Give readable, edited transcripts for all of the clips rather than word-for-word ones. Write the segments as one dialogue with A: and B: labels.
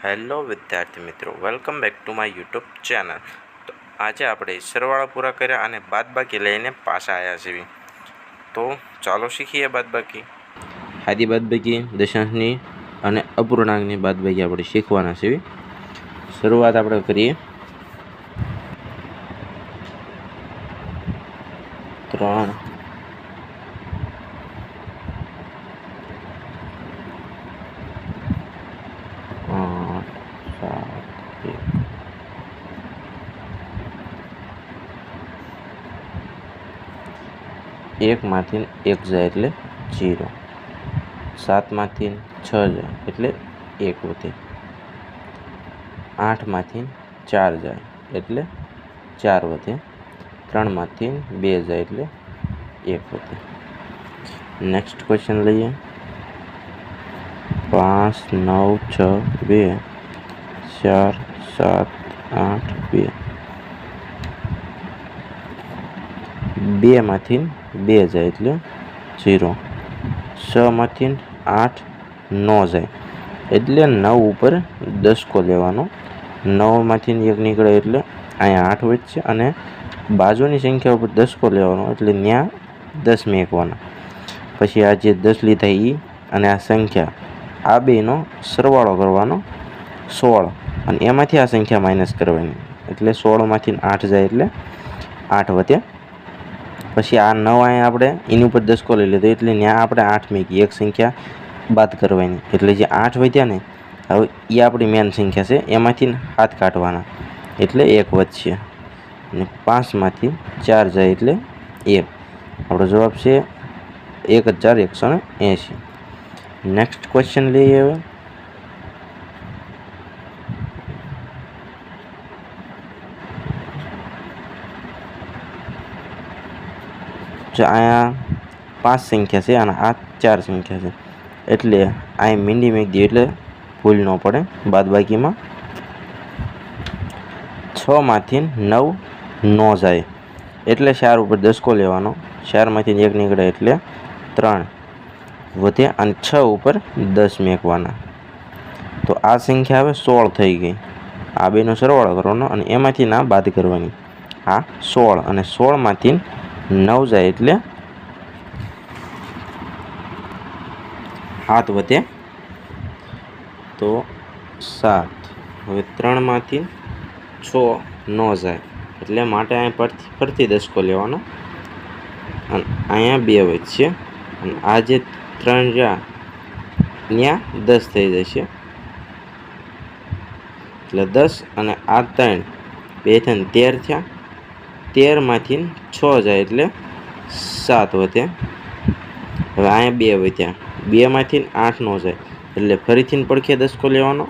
A: Hello વિદ્યાર્થી મિત્રો, welcome back to my YouTube channel. તો આજે આપણે સરવાળા પૂરા કર્યા અને બાદબાકી લઈને પાછા આવ્યા છીએ। તો ચાલો શીખીએ બાદબાકી। આદિ બાદબાકી, દશાંશની અને અપૂર્ણાંકની બાદબાકી આપણે શીખવાના છીએ। શરૂઆત આપણે કરીએ। 3 1 માંથી 1 જાય એટલે 0, 7 માંથી 6 જાય એટલે 1 વધે, 8 માંથી 4 જાય એટલે 4 વધે, 3 માંથી 2 જાય એટલે 1 વધે। નેક્સ્ટ ક્વેશ્ચન લઈએ। 5 9 6 2 4 7 8 2, 2 માંથી 2 જાય એટલે 0, 6 માંથી 8 ન જાય એટલે 9 ઉપર દસકો લેવાનો, 9 માંથી 1 નીકળે એટલે અહીંયા 8 વધશે અને બાજુની સંખ્યા ઉપર દસકો લેવાનો એટલે ત્યાં 10 મેકવાના। પછી આ જે 10 લીધા એ અને આ સંખ્યા આ બેનો સરવાળો કરવાનો 16 અને એમાંથી આ સંખ્યા માઇનસ કરવાની એટલે 16 માંથી 8 જાય એટલે 8 વધે। પછી આ 9 અહીંયા આપણે એની ઉપર દસકો લઈ લીધો એટલે ત્યાં આપણે 8 મેકી, એક સંખ્યા બાદ કરવાની એટલે જે 8 વધ્યા ને હવે એ આપણી મેન સંખ્યા છે એમાંથી 7 કાઢવાના એટલે 1 વધશે અને 5 માંથી 4 જાય એટલે 1। આપણો જવાબ છે 1180। નેક્સ્ટ ક્વેશ્ચન લઈએ હવે। જો અહીંયા 5 સંખ્યા છે અને આ 4 સંખ્યા છે એટલે અહીં મીંડી મેક દઈએ એટલે ભૂલ ન પડે। બાદબાકીમાં 6 માંથી 9 ન જાય એટલે 4 ઉપર દસકો લેવાનો, 4 માંથી 1 નીકળે એટલે 3 વધે અને 6 ઉપર 10 મેકવાના। તો આ સંખ્યા હવે 16 થઈ ગઈ, આ બેનો સરવાળો કરવાનો અને એમાંથી ના બાદ કરવાની। આ 16 અને 16 માંથી 9 જાય એટલે 7 વધે તો 7। હવે 3 માંથી 6 ન જાય એટલે માટે અહીંયા ફરતી દસકો લેવાનો અને અહીંયા 2 વધશે અને આ જે 3 રહ્યા ત્યાં 10 થઈ જશે એટલે 10 અને આ 3 2 થઈને 13 થયા, 13 માંથી 6 જાય એટલે 7 વધે। હવે અહીંયા 2 વધ્યા, 2 માંથી 8 ન જાય એટલે ફરીથી પડખે દસકો લેવાનો,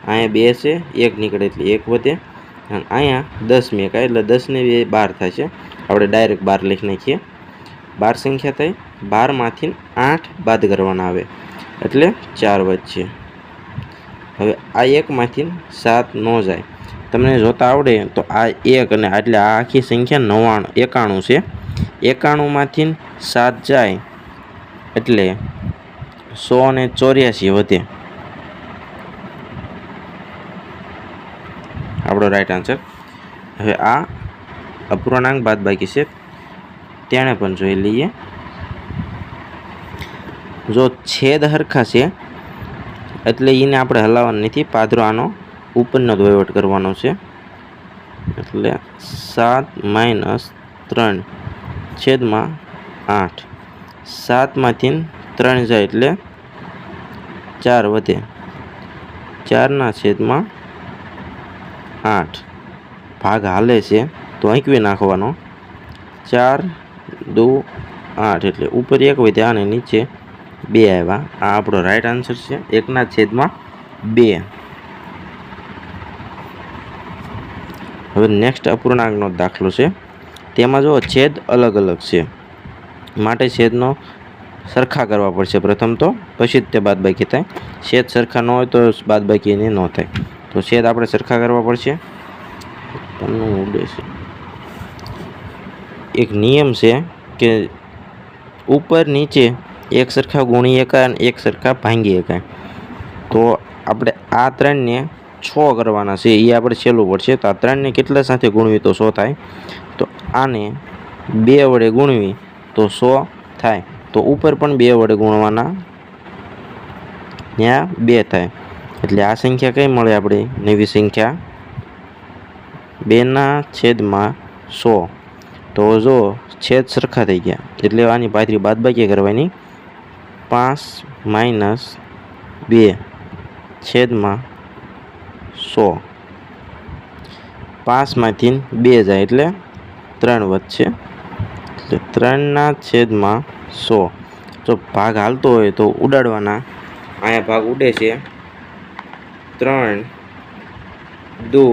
A: અહીંયા 2 છે 1 નીકળે એટલે 1 વધે અને અહીંયા 10 મેકાય એટલે 10 ને 2 12 થશે, આપણે ડાયરેક્ટ 12 લખી નાખીએ। 12 સંખ્યા થઈ, 12 માંથી 8 બાદ કરવાના આવે એટલે 4 વધશે। હવે આ 1 માંથી 7 ન જાય, તમને જોતા આવડે તો આ 1 અને એટલે આ આખી સંખ્યા 91 છે, 91 માંથી 7 જાય એટલે 184 વધે, આપણો રાઈટ આન્સર। હવે આ અપૂર્ણાંક બાદબાકી છે તેને પણ જોઈ લઈએ। જો છેદ હરખા છે એટલે એને આપણે હલાવવાનો નથી, પાદરો આનો ઉપરનો વહીવટ કરવાનો છે એટલે 7 - 3 છેદમાં 8, 7 માંથી 3 જાય એટલે 4 વધે, 4 ના છેદમાં 8 ભાગ હાલે છે તો આંકવી નાખવાનો, 4 2 8 એટલે ઉપર 1 વધ્યા અને નીચે 2 આવ્યા। આ આપણો રાઈટ આન્સર છે, 1/2। હવે નેક્સ્ટ અપૂર્ણાંકનો દાખલો છે, તેમાં જો છેદ અલગ અલગ છે માટે છેદનો સરખા કરવા પડશે પ્રથમ તો, પછી જ તે બાદબાકી થાય। છેદ સરખા ન હોય તો બાદબાકી એની ન થાય, તો છેદ આપણે સરખા કરવા પડશે। એક નિયમ છે કે ઉપર નીચે એક સરખા ગુણી એકાય અને એક સરખા ભાંગી એકાય, તો આપણે આ 3ને 6 કરવાના છે, એ આપણે છેલ્લું પડશે. તો આ 3ને કેટલા સાથે ગુણવી તો 100 થાય? તો આને 2 વડે ગુણવી તો 100 થાય. તો ઉપર પણ 2 વડે ગુણવાના, ત્યાં 2 થાય. એટલે આ સંખ્યા કઈ મળે આપણે? નવી સંખ્યા 2/100. તો જો છેદ સરખા થઈ ગયા એટલે આની પાથરી બાદબાકી કરવાની. 5 - 2 છેદમાં 100. 5માંથી 2 જાય એટલે 3 વધશે, એટલે 3/100. જો ભાગ હાલતો હોય તો ઉડાડવાના. અહીંયા ભાગ ઉડે છે, 3 દુ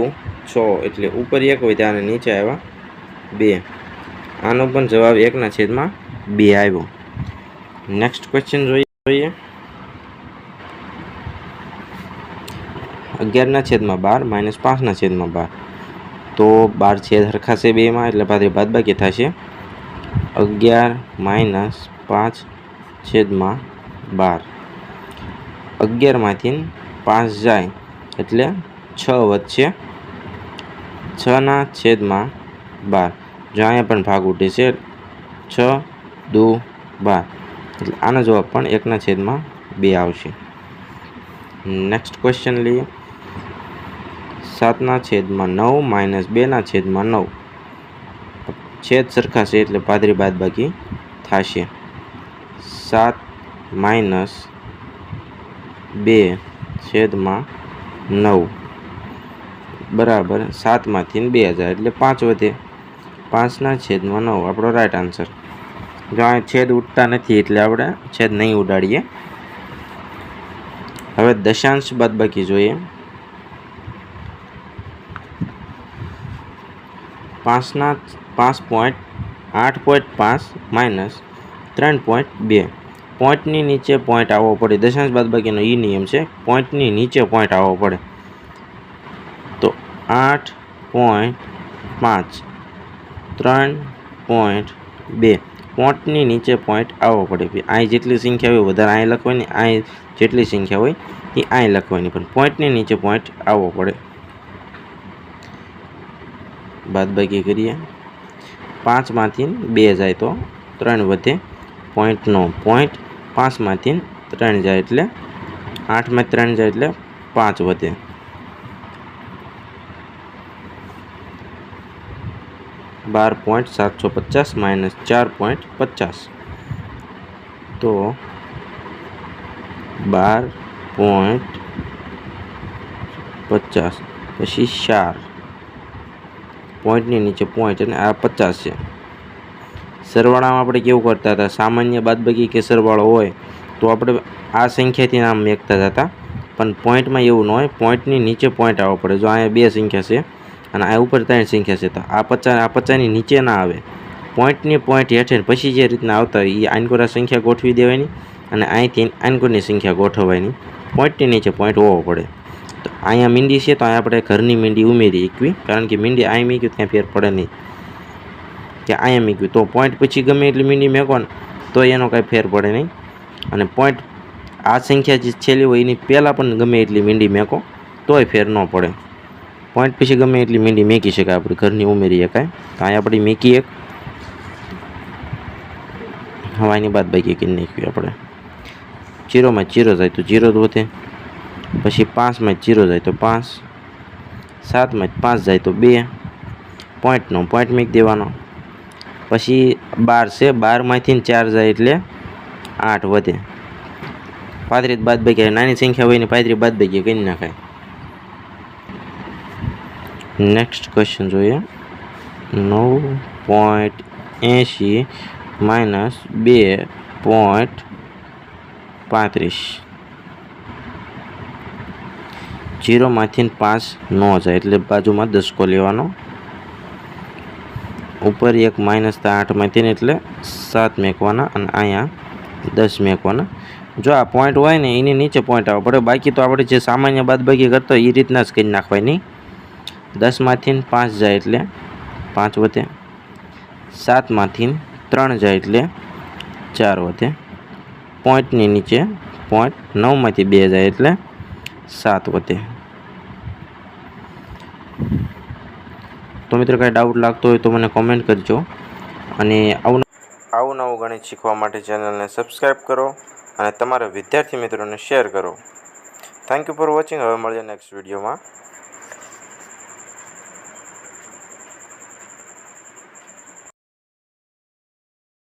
A: 6 એટલે ઉપર 1 હોય ત્યારે નીચે આવ્યા 2. આનો પણ જવાબ 1/2 આવ્યો. નેક્સ્ટ ક્વેશ્ચન જોઈએ. 11/12 - 5/12. તો 12 છેદ હરખાશે બેમાં, એટલે પાછળ બાદબાકી થશે. 11 - 5/12. 11માંથી 5 જાય એટલે 6 વધશે. 6/12. જો અહીંયા પણ ભાગ ઉઠે છે, 6 દુ 12. એટલે આનો જવાબ પણ 1/2 આવશે. નેક્સ્ટ ક્વેશ્ચન લઈએ. 7/9 - 2/9. છેદ સરખા છે એટલે પાદરી બાદબાકી થશે. 7 - 2/9 બરાબર 7માંથી 2 જાય એટલે 5 વધે. 5/9 આપણો રાઈટ આન્સર. જો આ છેદ ઉડતા નથી એટલે આપણે છેદ નહીં ઉડાડીએ. હવે દશાંશ બાદબાકી જોઈએ. 8.5 - 3.2. પોઈન્ટની નીચે પોઈન્ટ આવવો પડે. દશાંશ બાદબાકીનો એ નિયમ છે, પોઈન્ટની નીચે પોઈન્ટ આવવો પડે. તો 8.5 3.2 પોઈન્ટની નીચે પોઈન્ટ આવવો પડે. અહીં જેટલી સંખ્યા હોય વધારે અહીં લખવાની, અહીં જેટલી સંખ્યા હોય એ અહીં લખવાની, પણ પોઈન્ટની નીચે પોઈન્ટ આવવો પડે. બાદબાકી કરીએ. 5માંથી 2 જાય તો 3 વધે. પોઈન્ટનો પોઈન્ટ 5માંથી 3 જાય એટલે 8માંથી 3 જાય એટલે 5 વધે. -12.750 - 4.50. તો 12.50 પછી 4 પોઈન્ટની નીચે પોઈન્ટ અને આ 50 છે. સરવાળામાં આપણે કેવું કરતા હતા? સામાન્ય બાદબાકી કે સરવાળો હોય તો આપણે આ સંખ્યાથી નામ મેકતા હતા, પણ પોઈન્ટમાં એવું ન હોય. પોઈન્ટની નીચે પોઈન્ટ આવવો પડે. જો અહીંયા 2 સંખ્યા છે અને આ ઉપર 3 સંખ્યા છે, તો આ 50ની નીચે ના આવે. પોઈન્ટની પોઈન્ટ હેઠળ પછી જે રીતના આવતા હોય એ આનકોરા સંખ્યા ગોઠવી દેવાની અને અહીંથી આનકોરની સંખ્યા ગોઠવવાની. પોઈન્ટની નીચે પોઈન્ટ હોવો પડે. તો અહીંયા મીંડી છે તો અહીંયા આપણે ઘરની મીંડી ઉમેરી એકવી, કારણ કે મીંડી અહીં મૂક્યું ત્યાં ફેર પડે નહીં, કે અહીંયા મૂક્યું તો પોઈન્ટ પછી ગમે એટલી મીંડી મેકો ને તો એનો કાંઈ ફેર પડે નહીં. અને પોઈન્ટ આ સંખ્યા જે છેલ્લી હોય એની પહેલાં પણ ગમે એટલી મીંડી મેકો તોય ફેર ન પડે. પોઈન્ટ પછી ગમે એટલી મીંડી મેકી શકાય, આપણે ઘરની ઉમેરી શકાય. તો અહીંયા આપણે મેકી એક. હવે એની બાદબાકી કરી નાખવી આપણે. 0માં 0 જાય તો 0 જ વધે. પછી 5માં 0 જાય તો 5. 7માં 5 જાય તો 2. પોઈન્ટનો પોઈન્ટ મૂકી દેવાનો. પછી 12 છે, 12માંથી 4 જાય એટલે 8 વધે. પાદરી બાદબાકી, નાની સંખ્યા હોય ને પાદરી બાદબાકી કરી નાખાય. નેક્સ્ટ ક્વેશ્ચન જોઈએ. 9.80 - 2.35. 0માંથી 5 ન જાય એટલે બાજુમાં દસકો લેવાનો. ઉપર 1 માઇનસ 8માંથી એટલે 7 મેકવાના અને અહીંયા 10 મેકવાના. જો આ પોઈન્ટ હોય ને એની નીચે પોઈન્ટ આવવો પડે. બાકી તો આપણે જે સામાન્ય બાદબાકી કરતો એ રીતના જ કરી નાખવાની. 10માંથી 5 જાય એટલે 5 વધે. 7માંથી 3 જાય એટલે 4 વધે. પોઈન્ટની નીચે પોઈન્ટ. 9માંથી 2 જાય એટલે 7 વધે। તો મિત્રો કાંઈ ડાઉટ લાગતો હોય તો મને કોમેન્ટ કરજો અને આવું નવું ગણિત શીખવા માટે ચેનલને સબસ્ક્રાઈબ કરો અને તમારા વિદ્યાર્થી મિત્રોને શેર કરો। Thank you for watching. હવે મળીએ નેક્સ્ટ વિડીયોમાં।